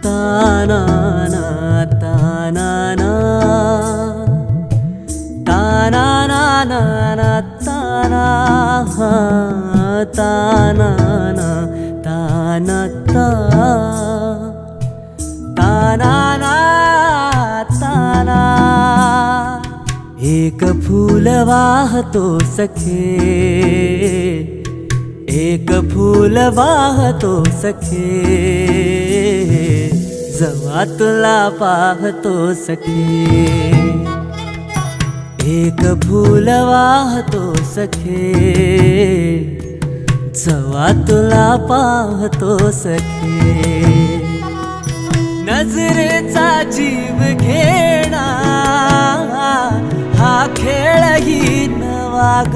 तानाना तानाना तानाना ताना तानाना ताना तानाना ताना एक फूल वाहतो सखे, एक फूल वाहतो सखे, जवा तुला पाहतो सखे. एक फूल वाहतो सखे, जवा तुला पाहतो सखे. नजरेचा जीव घेणा हा खेळही नवा ग.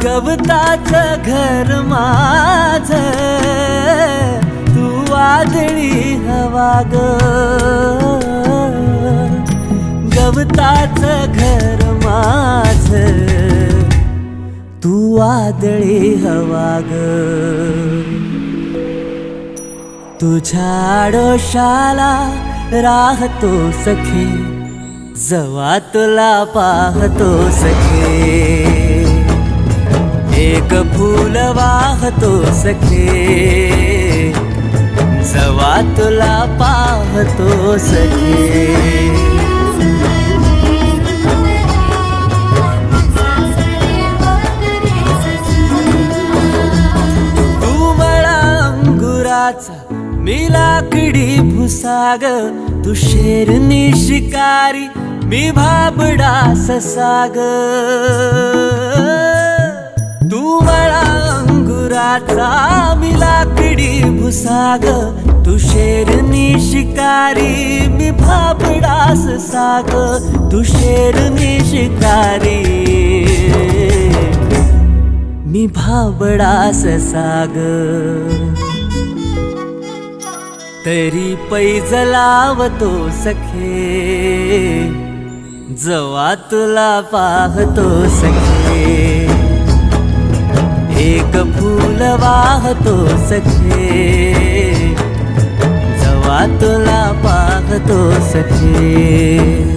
गवताचं घर माझं तू वादळी हवा ग. गवताचं घर माझं तू वादळी हवा ग. तुझ्या आडोशाला राहतो सखे, जवा तुला पाहतो सखे. एक फूल वाहतो सखे, जवा तुला पाहतो सखे. तू मला अंगुराचा मी लाकडी भुसाग. तू शेरनी शिकारी मी भाबडा ससाग. तू मला अंगुराचा मी लाकडी भुसाग. तू शेरनी शिकारी मी भाबडा ससाग. तू शेरनी शिकारी मी भाबडा ससाग. तरी पैज लावतो सखे, जवा तुला पाहतो सखे. एक फूल वाहतो सखे, जवा तुला पाहतो सखे.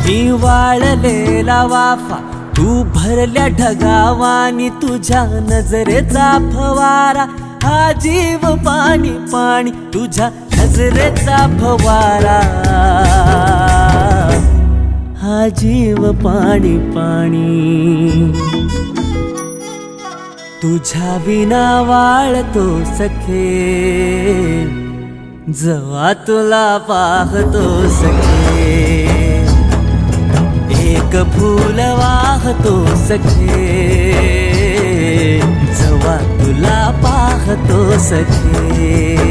मी वाळलेला वाफा तू भरल्या ढगावानी. तुझ्या नजरेचा फवारा हा जीव पाणी पाणी. तुझ्या नजरेचा फवारा हा जीव पाणी पाणी. तुझ्या विना वाळतो सखे, जवा तुला पाहतो सखे. एक फूल वाहतो सखे, जवा तुला पाहतो सखे.